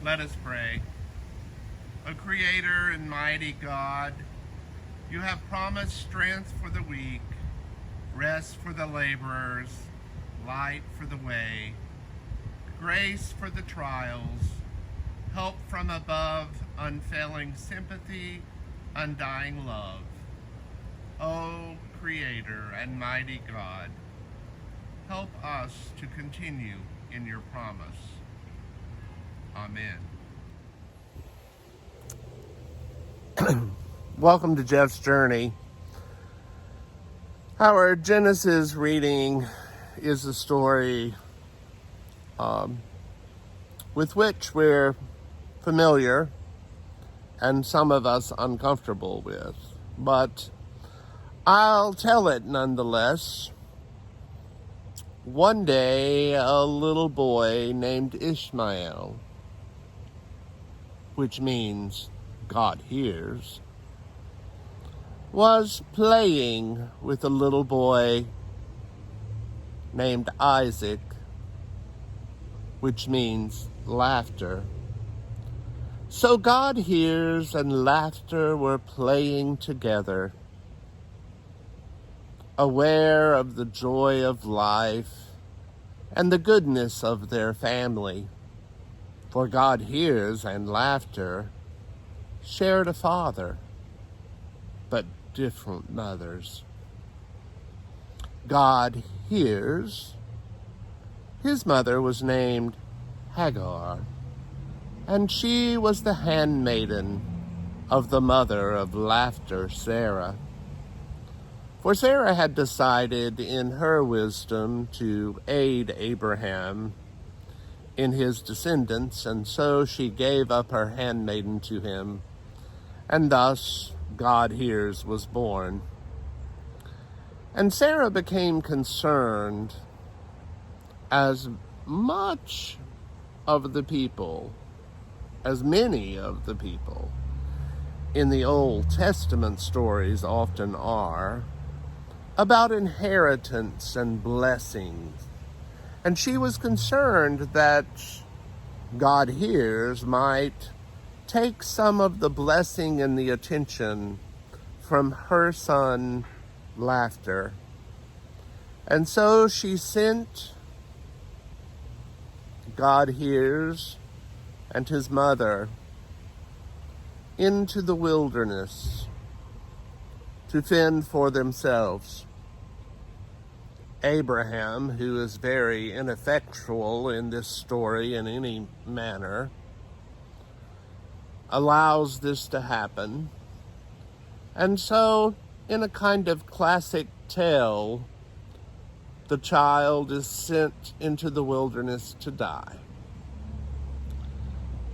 Let us pray. O Creator and mighty God, you have promised strength for the weak, rest for the laborers, light for the way, grace for the trials, help from above, unfailing sympathy, undying love. O Creator and mighty God, help us to continue in your promise. Amen. Welcome to Jeff's Journey. Our Genesis reading is a story with which we're familiar and some of us uncomfortable with, but I'll tell it nonetheless. One day, a little boy named Ishmael, which means God hears, was playing with a little boy named Isaac, which means laughter. So God hears and laughter were playing together, aware of the joy of life and the goodness of their family. For God hears and laughter shared a father, but different mothers. God hears. His mother was named Hagar, and she was the handmaiden of the mother of laughter, Sarah. For Sarah had decided in her wisdom to aid Abraham in his descendants, and so she gave up her handmaiden to him, and thus God hears was born. And Sarah became concerned, as much of the people, as many of the people in the Old Testament stories often are, about inheritance and blessings. And she was concerned that God hears might take some of the blessing and the attention from her son, Laughter. And so she sent God hears and his mother into the wilderness to fend for themselves. Abraham, who is very ineffectual in this story in any manner, allows this to happen. And so, in a kind of classic tale, the child is sent into the wilderness to die.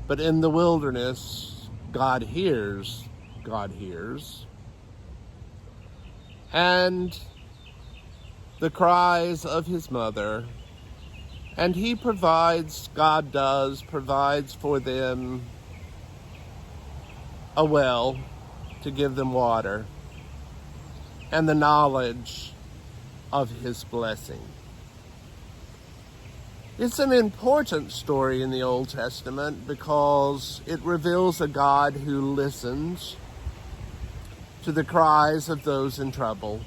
But in the wilderness, God hears, and the cries of his mother, and he provides for them a well to give them water and the knowledge of his blessing. It's an important story in the Old Testament because it reveals a God who listens to the cries of those in trouble.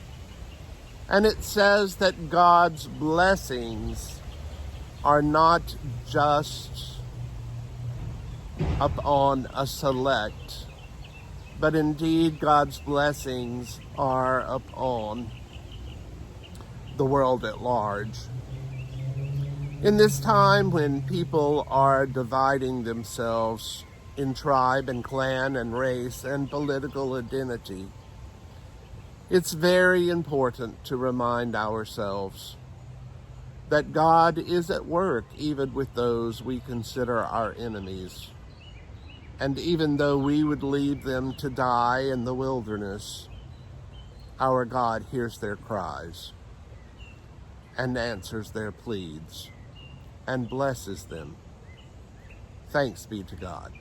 And it says that God's blessings are not just upon a select, but indeed God's blessings are upon the world at large. In this time when people are dividing themselves in tribe and clan and race and political identity, it's very important to remind ourselves that God is at work even with those we consider our enemies. And even though we would leave them to die in the wilderness, our God hears their cries and answers their pleads and blesses them. Thanks be to God.